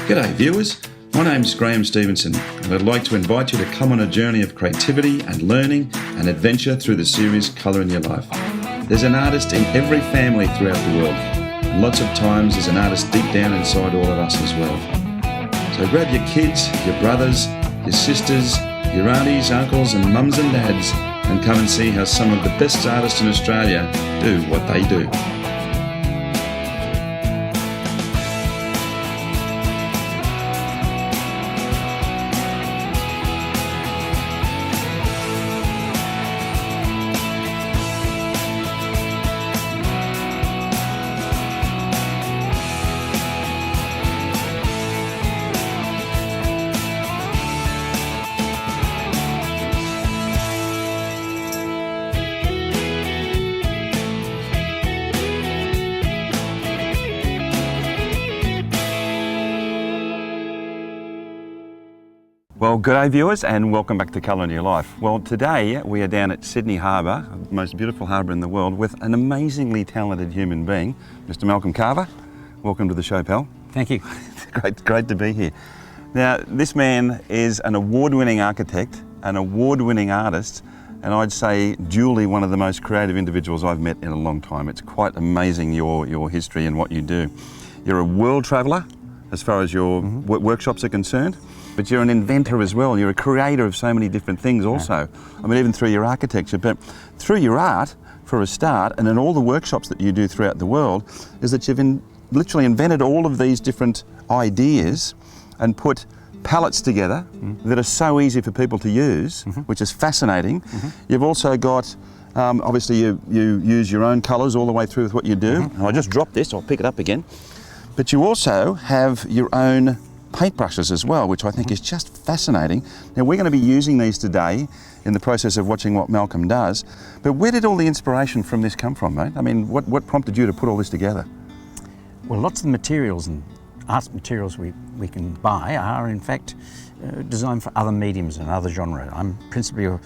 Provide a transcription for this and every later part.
G'day viewers, my name's Graham Stevenson and I'd like to invite you to come on a journey of creativity and learning and adventure through the series Colour in Your Life. There's an artist in every family throughout the world, and lots of times there's an artist deep down inside all of us as well. So grab your kids, your brothers, your sisters, your aunties, uncles and mums and dads and come and see how some of the best artists in Australia do what they do. Well, good day viewers and welcome back to Colour in Your Life. Well, today we are down at Sydney Harbour, the most beautiful harbour in the world, with an amazingly talented human being, Mr. Malcolm Carver. Welcome to the show, pal. Thank you. Great to be here. Now, this man is an award-winning architect, an award-winning artist, and I'd say duly one of the most creative individuals I've met in a long time. It's quite amazing your history and what you do. You're a world traveller as far as your workshops are concerned. But you're an inventor as well. You're a creator of so many different things also. I mean, even through your architecture, but through your art, for a start, and in all the workshops that you do throughout the world, is that you've literally invented all of these different ideas and put palettes together that are so easy for people to use, which is fascinating. You've also got, obviously you use your own colours all the way through with what you do. And I just dropped this, I'll pick it up again. But you also have your own paintbrushes as well, which I think is just fascinating. Now we're going to be using these today in the process of watching what Malcolm does, but where did all the inspiration from this come from, mate? I mean, what prompted you to put all this together? Well, lots of the materials and art materials we can buy are in fact designed for other mediums and other genres. I'm principally a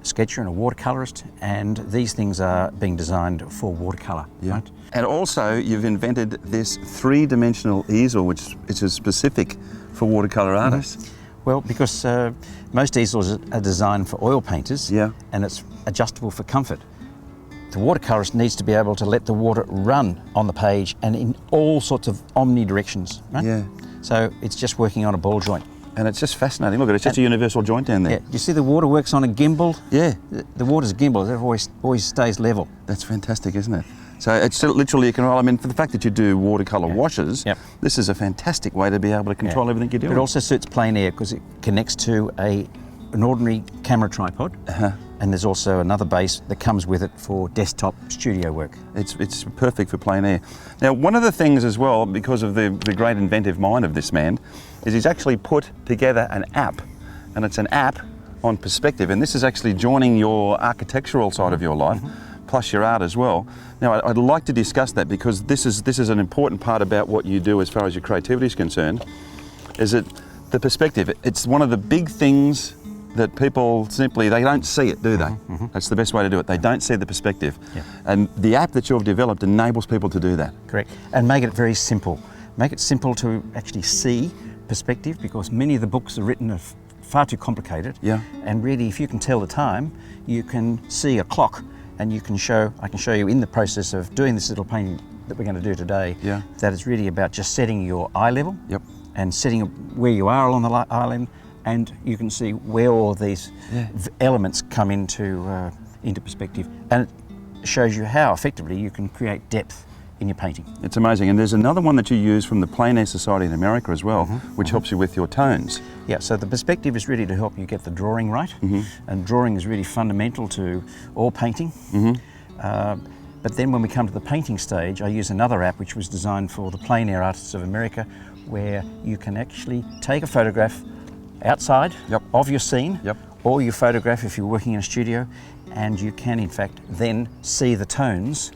sketcher and a watercolourist, and these things are being designed for watercolour. Yeah. Right? And also you've invented this three-dimensional easel which is specific for watercolour artists. Well, because most easels are designed for oil painters, and it's adjustable for comfort. The watercolourist needs to be able to let the water run on the page and in all sorts of omnidirections, right? Yeah. So it's just working on a ball joint. And it's just fascinating. Look at it, it's just a universal joint down there. Yeah, you see the water works on a gimbal? Yeah. The water's a gimbal, it always stays level. That's fantastic, isn't it? So it's literally you can roll. I mean, for the fact that you do watercolour washes, this is a fantastic way to be able to control everything you're doing. It also suits plein air because it connects to an ordinary camera tripod, and there's also another base that comes with it for desktop studio work. It's perfect for plein air. Now, one of the things as well, because of the great inventive mind of this man, is he's actually put together an app, and it's an app on perspective, and this is actually joining your architectural side of your life, plus your art as well. Now, I'd like to discuss that because this is an important part about what you do as far as your creativity is concerned, is that the perspective, it's one of the big things that people simply, they don't see it, do they? That's the best way to do it. They don't see the perspective. And the app that you've developed enables people to do that. Correct. And make it very simple. Make it simple to actually see perspective, because many of the books are written are far too complicated. And really, if you can tell the time, you can see a clock, and I can show you in the process of doing this little painting that we're going to do today, that it's really about just setting your eye level and setting where you are along the eye level, and you can see where all these elements come into perspective, and it shows you how effectively you can create depth in your painting. It's amazing. And there's another one that you use from the Plein Air Society in America as well, which helps you with your tones. Yeah, so the perspective is really to help you get the drawing right, and drawing is really fundamental to all painting. But then when we come to the painting stage, I use another app which was designed for the Plein Air Artists of America, where you can actually take a photograph outside of your scene, or you photograph if you're working in a studio, and you can in fact then see the tones,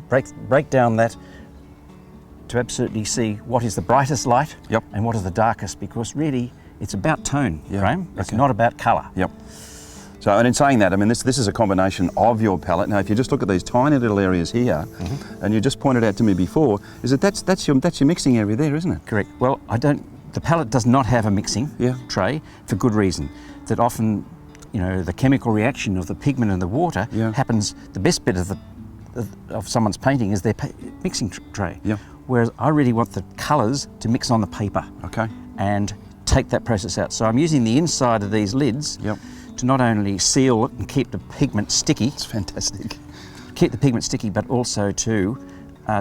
break down that to absolutely see what is the brightest light and what is the darkest, because really it's about tone, Graham. It's not about colour. So, and in saying that, I mean, this is a combination of your palette. Now, if you just look at these tiny little areas here, and you just pointed out to me before, is that that's your mixing area there, isn't it? Correct. Well, the palette does not have a mixing tray for good reason. That often, you know, the chemical reaction of the pigment and the water happens. The best bit of someone's painting is their mixing tray. Yeah. Whereas I really want the colours to mix on the paper. Okay. And take that process out. So I'm using the inside of these lids to not only seal it and keep the pigment sticky. It's fantastic. Keep the pigment sticky, but also to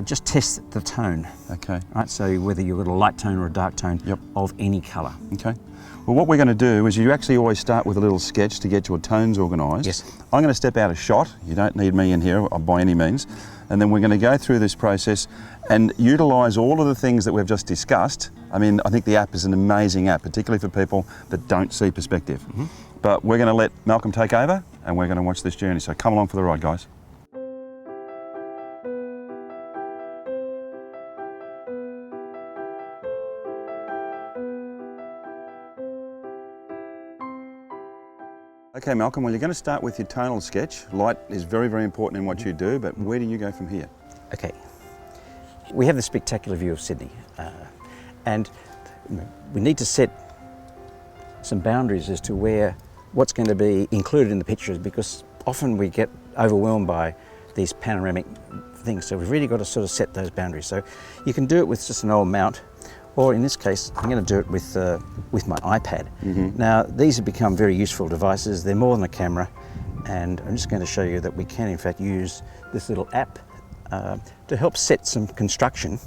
just test the tone. Okay. Right. So whether you've got a light tone or a dark tone of any colour. Okay. Well, what we're going to do is you actually always start with a little sketch to get your tones organised. Yes. I'm going to step out of shot. You don't need me in here by any means. And then we're going to go through this process and utilise all of the things that we've just discussed. I mean, I think the app is an amazing app, particularly for people that don't see perspective. But we're going to let Malcolm take over and we're going to watch this journey. So come along for the ride, guys. Okay, Malcolm, well, you're going to start with your tonal sketch. Light is very, very important in what you do, but where do you go from here? Okay. We have this spectacular view of Sydney, and we need to set some boundaries as to what's going to be included in the pictures, because often we get overwhelmed by these panoramic things, so we've really got to sort of set those boundaries. So you can do it with just an old mount, or in this case, I'm going to do it with my iPad. Now, these have become very useful devices. They're more than a camera, and I'm just going to show you that we can, in fact, use this little app to help set some construction,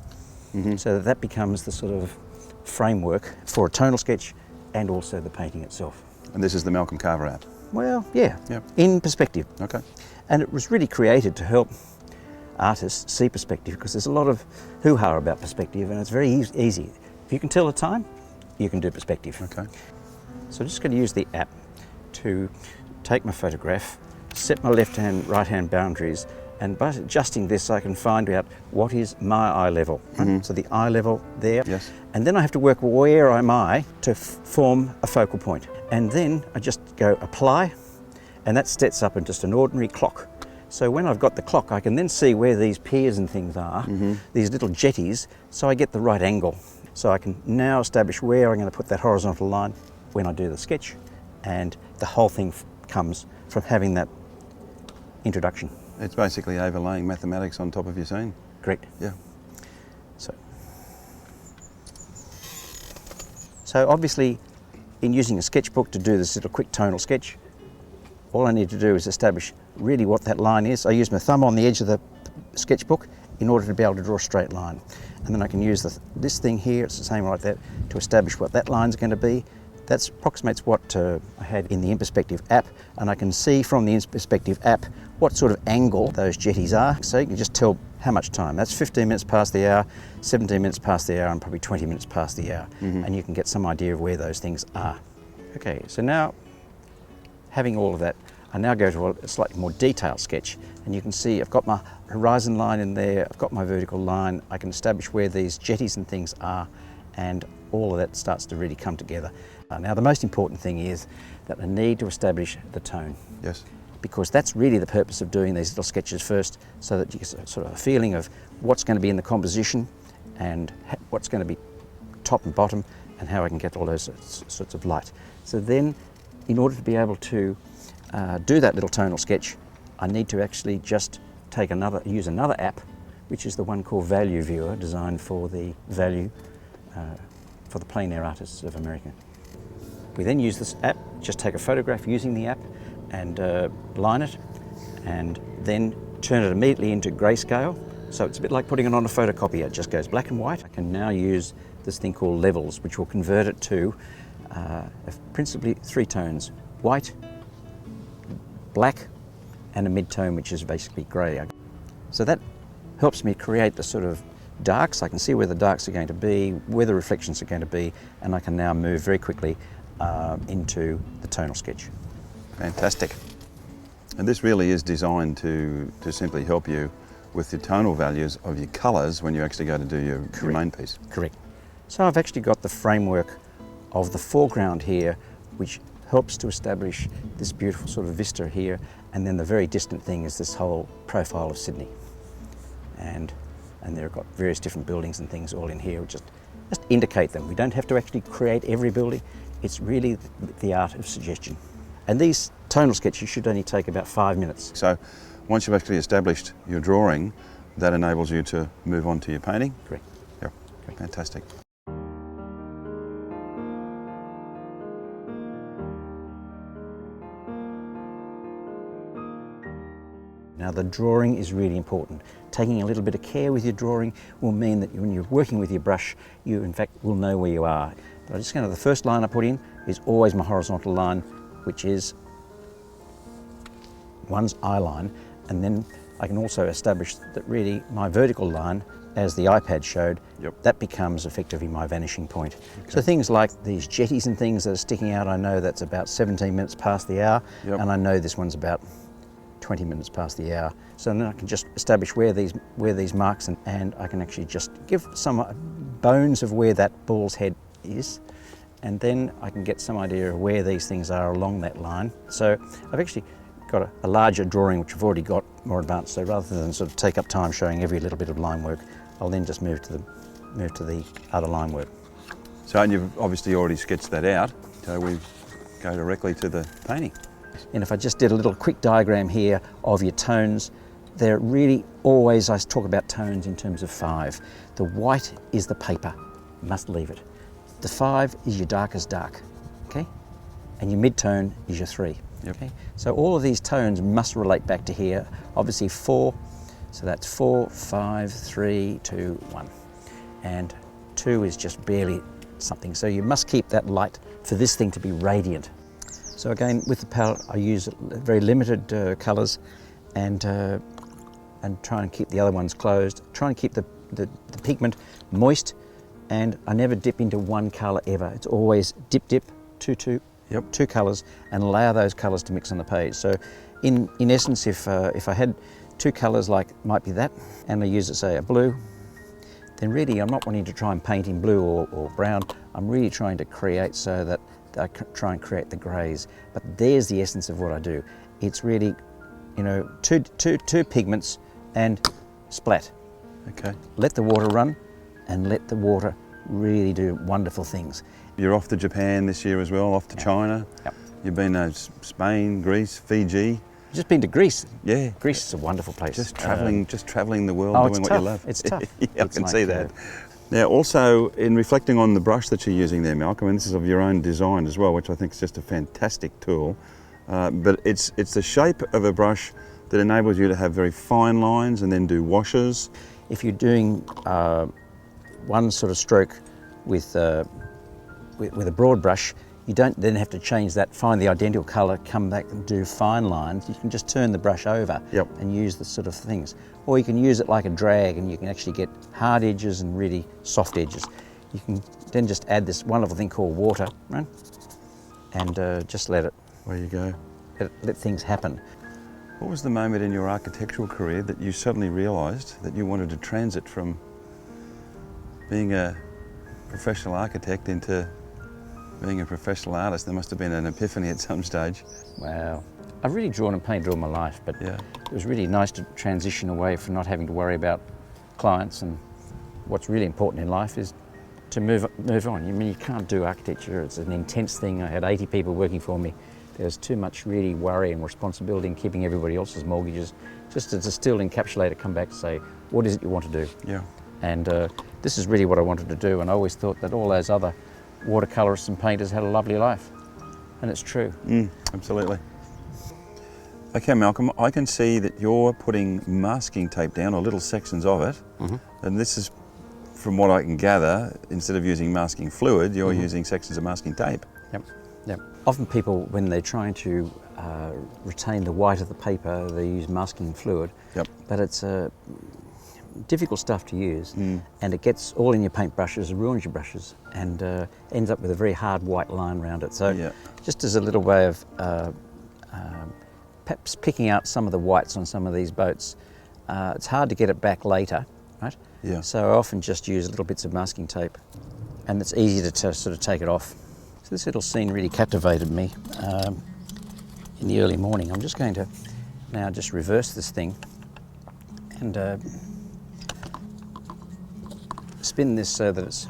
so that becomes the sort of framework for a tonal sketch and also the painting itself. And this is the Malcolm Carver app? Well, yeah, in perspective. Okay. And it was really created to help artists see perspective, because there's a lot of hoo-ha about perspective, and it's very easy. If you can tell the time, you can do perspective. Okay. So I'm just going to use the app to take my photograph, set my left-hand, right-hand boundaries, and by adjusting this I can find out what is my eye level. So the eye level there, and then I have to work where am I to form a focal point. And then I just go apply, and that sets up in just an ordinary clock. So when I've got the clock, I can then see where these piers and things are, these little jetties, so I get the right angle. So I can now establish where I'm going to put that horizontal line when I do the sketch, and the whole thing comes from having that introduction. It's basically overlaying mathematics on top of your scene. Correct. Yeah. So obviously, in using a sketchbook to do this little quick tonal sketch, all I need to do is establish really what that line is. I use my thumb on the edge of the sketchbook in order to be able to draw a straight line. And then I can use this thing here, it's the same like that, to establish what that line's going to be. That approximates what I had in the In Perspective app, and I can see from the In Perspective app what sort of angle those jetties are. So you can just tell how much time. That's 15 minutes past the hour, 17 minutes past the hour, and probably 20 minutes past the hour. And you can get some idea of where those things are. Okay, so now, having all of that, I now go to a slightly more detailed sketch, and you can see I've got my horizon line in there, I've got my vertical line, I can establish where these jetties and things are, and all of that starts to really come together. Now the most important thing is that I need to establish the tone. Yes. Because that's really the purpose of doing these little sketches first, so that you get sort of a feeling of what's going to be in the composition and what's going to be top and bottom, and how I can get all those sorts of light. So then, in order to be able to do that little tonal sketch, I need to actually just use another app, which is the one called Value Viewer, designed for the value for the plein air artists of America. We then use this app, just take a photograph using the app and line it, and then turn it immediately into grayscale. So it's a bit like putting it on a photocopier, it just goes black and white. I can now use this thing called levels, which will convert it to principally 3 tones: white, black, and a mid-tone, which is basically grey. So that helps me create the sort of darks. I can see where the darks are going to be, where the reflections are going to be, and I can now move very quickly into the tonal sketch. Fantastic. And this really is designed to simply help you with the tonal values of your colours when you actually go to do your main piece. Correct. So I've actually got the framework of the foreground here, which helps to establish this beautiful sort of vista here, and then the very distant thing is this whole profile of Sydney. And they've got various different buildings and things all in here, which just indicate them. We don't have to actually create every building. It's really the art of suggestion. And these tonal sketches should only take about 5 minutes. So once you've actually established your drawing, that enables you to move on to your painting? Correct. Yeah, fantastic. Now the drawing is really important. Taking a little bit of care with your drawing will mean that when you're working with your brush, you in fact will know where you are. But I'm just going to, the first line I put in is always my horizontal line, which is one's eye line, and then I can also establish that really my vertical line, as the iPad showed, that becomes effectively my vanishing point. Okay. So things like these jetties and things that are sticking out, I know that's about 17 minutes past the hour, and I know this one's about 20 minutes past the hour. So then I can just establish where these marks, and I can actually just give some bones of where that bull's head is, and then I can get some idea of where these things are along that line. So I've actually got a larger drawing which I've already got more advanced, so rather than sort of take up time showing every little bit of line work, I'll then just move to the other line work. So, and you've obviously already sketched that out, so we go directly to the painting. And if I just did a little quick diagram here of your tones, they're really always, I talk about tones in terms of 5. The white is the paper, you must leave it. The 5 is your darkest dark, okay? And your mid-tone is your 3. Okay, so all of these tones must relate back to here. Obviously 4, so that's 4, 5, 3, 2, 1. And 2 is just barely something. So you must keep that light for this thing to be radiant. So again, with the palette, I use very limited colours and try and keep the other ones closed. Try and keep the pigment moist, and I never dip into one colour ever. It's always dip, 2, 2 colours, and allow those colours to mix on the page. So in essence, if I had 2 colours like might be that, and I use, say, a blue, then really I'm not wanting to try and paint in blue or brown. I'm really trying to create so that I try and create the greys. But there's the essence of what I do. It's really, you know, two pigments and splat. Okay. Let the water run, and let the water really do wonderful things. You're off to Japan this year as well, off to China. You've been to Spain, Greece, Fiji. Just been to Greece. Yeah. Greece is a wonderful place. Just travelling the world, doing what you love. It's tough. Yeah, I can see that. Now also, in reflecting on the brush that you're using there, Malcolm, and this is of your own design as well, which I think is just a fantastic tool, but it's the shape of a brush that enables you to have very fine lines and then do washes. If you're doing one sort of stroke with a broad brush, you don't then have to change that, find the identical colour, come back and do fine lines. You can just turn the brush over and use the sort of things. Or you can use it like a drag, and you can actually get hard edges and really soft edges. You can then just add this wonderful thing called water, right? And just let it. There you go. Let things happen. What was the moment in your architectural career that you suddenly realised that you wanted to transit from being a professional architect into being a professional artist? There must have been an epiphany at some stage. Wow. I've really drawn and painted all my life, but it was really nice to transition away from not having to worry about clients, and what's really important in life is to move on. I mean, you can't do architecture, it's an intense thing. I had 80 people working for me. There's too much really worry and responsibility in keeping everybody else's mortgages. Just to still encapsulate it, come back and say, what is it you want to do? Yeah. And this is really what I wanted to do, and I always thought that all those other watercolourists and painters had a lovely life, and it's true. Absolutely. Okay, Malcolm, I can see that you're putting masking tape down, or little sections of it, and this is, from what I can gather, instead of using masking fluid, you're using sections of masking tape. Yep. Often people, when they're trying to retain the white of the paper, they use masking fluid, but it's difficult stuff to use, and it gets all in your paintbrushes, ruins your brushes, and ends up with a very hard white line around it. So just as a little way of perhaps picking out some of the whites on some of these boats, it's hard to get it back later, right? Yeah. So I often just use little bits of masking tape, and it's easy to sort of take it off. So this little scene really captivated me in the early morning. I'm just going to now just reverse this thing and spin this so that it's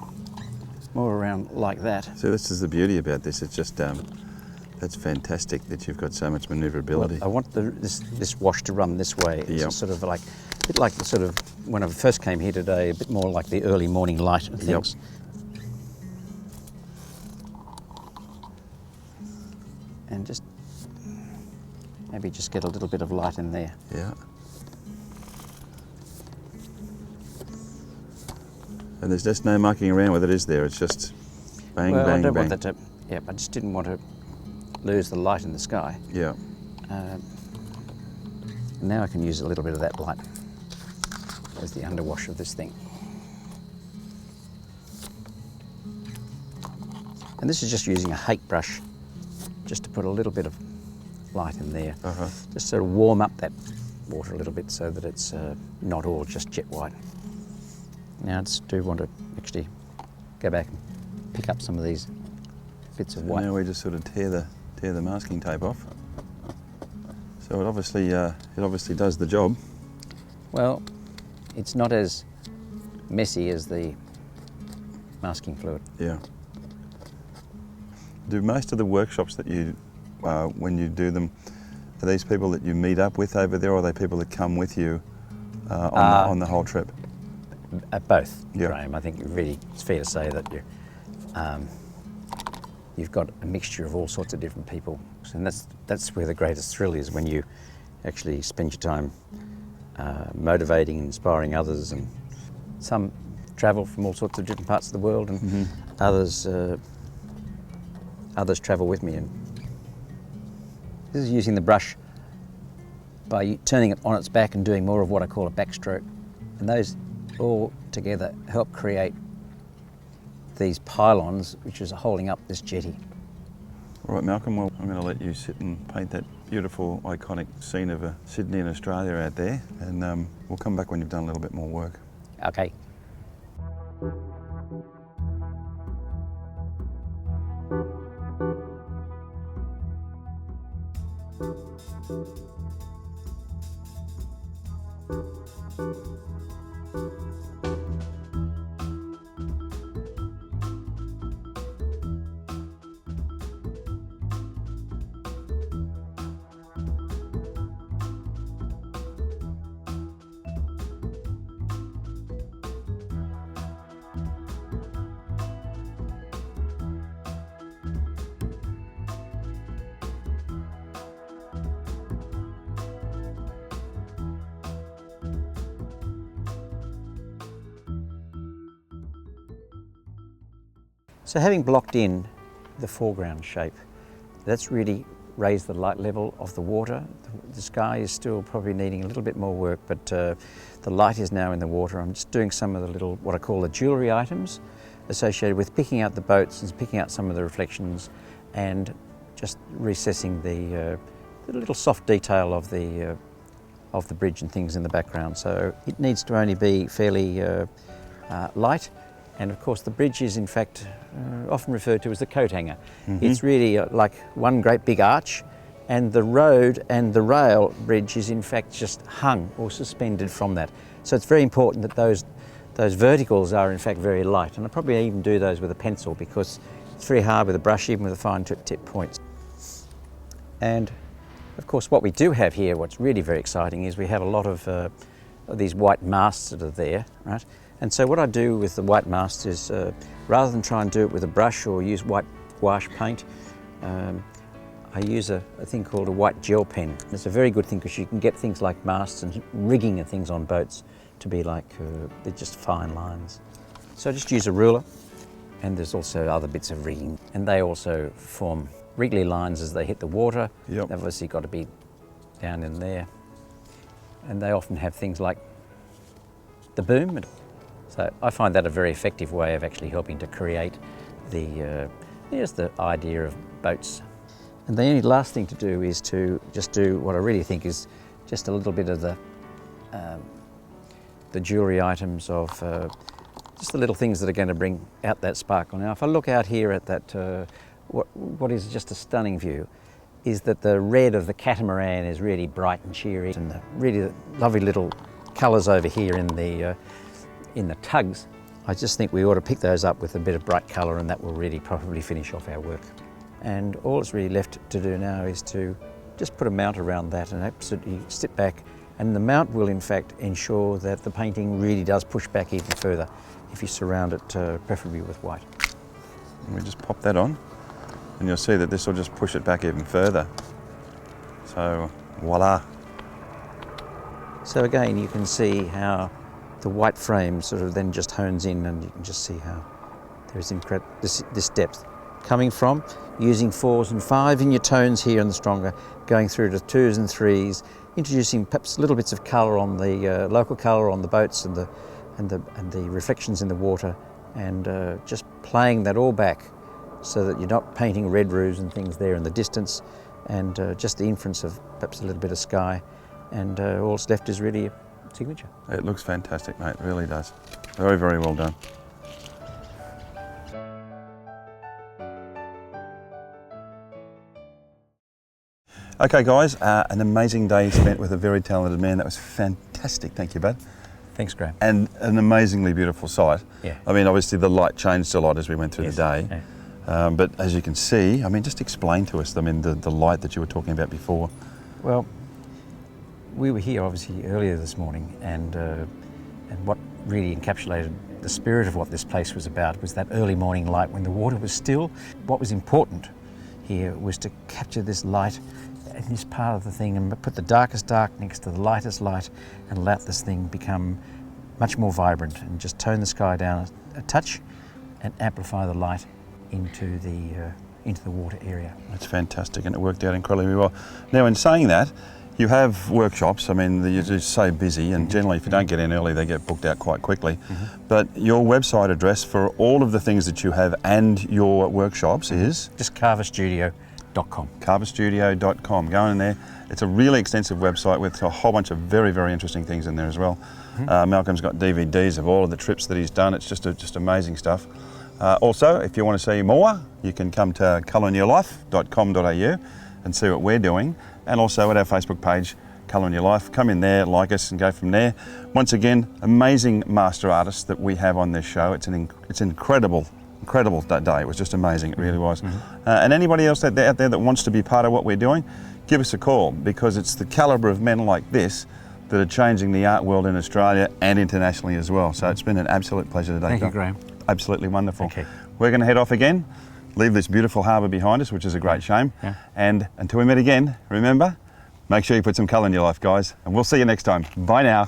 more around like that. So this is the beauty about this. It's just that's fantastic that you've got so much manoeuvrability. Well, I want this wash to run this way. It's Yep. sort of like a bit like the sort of when I first came here today, a bit more like the early morning light of things. And just maybe just get a little bit of light in there. Yeah. And there's just no mucking around with it, is there? It's just bang, Well, bang, I don't bang. want that to. Yeah, I just didn't want to lose the light in the sky. Yeah. Now I can use a little bit of that light as the underwash of this thing. And this is just using a hake brush, just to put a little bit of light in there. Just sort of warm up that water a little bit so that it's not all just jet white. Now I just do want to actually go back and pick up some of these bits of white. Now we just sort of tear the masking tape off. So it obviously does the job. Well, it's not as messy as the masking fluid. Yeah. Do most of the workshops that you, when you do them, are these people that you meet up with over there, or are they people that come with you on the whole trip? Both, Yeah. Graham. I think really it's fair to say that you've got a mixture of all sorts of different people, and that's where the greatest thrill is, when you actually spend your time motivating and inspiring others. And some travel from all sorts of different parts of the world, and others travel with me. And this is using the brush by turning it on its back and doing more of what I call a backstroke, and those all together help create these pylons which is holding up this jetty. All right, Malcolm, well, I'm going to let you sit and paint that beautiful, iconic scene of Sydney and Australia out there, and we'll come back when you've done a little bit more work. Okay. So having blocked in the foreground shape, that's really raised the light level of the water. The sky is still probably needing a little bit more work, but the light is now in the water. I'm just doing some of the little, what I call the jewellery items associated with picking out the boats and picking out some of the reflections, and just recessing the little soft detail of the bridge and things in the background. So it needs to only be fairly light. And of course the bridge is in fact often referred to as the coat hanger. It's really like one great big arch, and the road and the rail bridge is in fact just hung or suspended from that. So it's very important that those verticals are in fact very light, and I probably even do those with a pencil because it's very hard with a brush, even with a fine tip points. And of course what we do have here, what's really very exciting, is we have a lot of these white masts that are there, right? And so what I do with the white mast is, rather than try and do it with a brush or use white gouache paint, I use a thing called a white gel pen. It's a very good thing because you can get things like masts and rigging and things on boats to be like, they're just fine lines. So I just use a ruler, and there's also other bits of rigging, and they also form wriggly lines as they hit the water. Yep. They've obviously got to be down in there. And they often have things like the boom. So I find that a very effective way of actually helping to create the idea of boats. And the only last thing to do is to just do what I really think is just a little bit of the jewellery items of just the little things that are going to bring out that sparkle. Now if I look out here at that what is just a stunning view is that the red of the catamaran is really bright and cheery, and the really lovely little colours over here in the tugs. I just think we ought to pick those up with a bit of bright colour, and that will really probably finish off our work. And all it's really left to do now is to just put a mount around that and absolutely sit back, and the mount will in fact ensure that the painting really does push back even further if you surround it preferably with white. And we just pop that on, and you'll see that this will just push it back even further. So voila. So again, you can see how the white frame sort of then just hones in, and you can just see how there's this depth coming from using 4s and 5 in your tones here and the stronger, going through to 2s and 3s, introducing perhaps little bits of colour on the local colour on the boats and the reflections in the water, and just playing that all back so that you're not painting red roofs and things there in the distance, and just the inference of perhaps a little bit of sky, and all that's left is really a signature. It looks fantastic, mate, it really does. Very, very well done. Okay guys, an amazing day spent with a very talented man. That was fantastic, thank you, bud. Thanks, Graham. And an amazingly beautiful sight. Yeah. I mean, obviously the light changed a lot as we went through the day. Yeah. But as you can see, I mean, just explain to us, I mean, the light that you were talking about before. Well, we were here obviously earlier this morning, and what really encapsulated the spirit of what this place was about was that early morning light when the water was still. What was important here was to capture this light in this part of the thing and put the darkest dark next to the lightest light and let this thing become much more vibrant, and just tone the sky down a touch and amplify the light into the water area. That's fantastic, and it worked out incredibly well. Now, in saying that, you have workshops. I mean, you're just so busy, and generally if you don't get in early, they get booked out quite quickly. But your website address for all of the things that you have and your workshops is? Just carverstudio.com. carverstudio.com. Go in there. It's a really extensive website with a whole bunch of very, very interesting things in there as well. Malcolm's got DVDs of all of the trips that he's done. It's just amazing stuff. Also, if you want to see more, you can come to colorinyourlife.com.au and see what we're doing. And also at our Facebook page, Colour in Your Life. Come in there, like us, and go from there. Once again, amazing master artists that we have on this show. It's an incredible day. It was just amazing, it really was. And anybody else out there that wants to be part of what we're doing, give us a call, because it's the calibre of men like this that are changing the art world in Australia and internationally as well. So it's been an absolute pleasure today. Thank you, Graham. Absolutely wonderful. Okay. We're going to head off again, leave this beautiful harbour behind us, which is a great shame. Yeah. And until we meet again, remember, make sure you put some colour in your life, guys. And we'll see you next time. Bye now.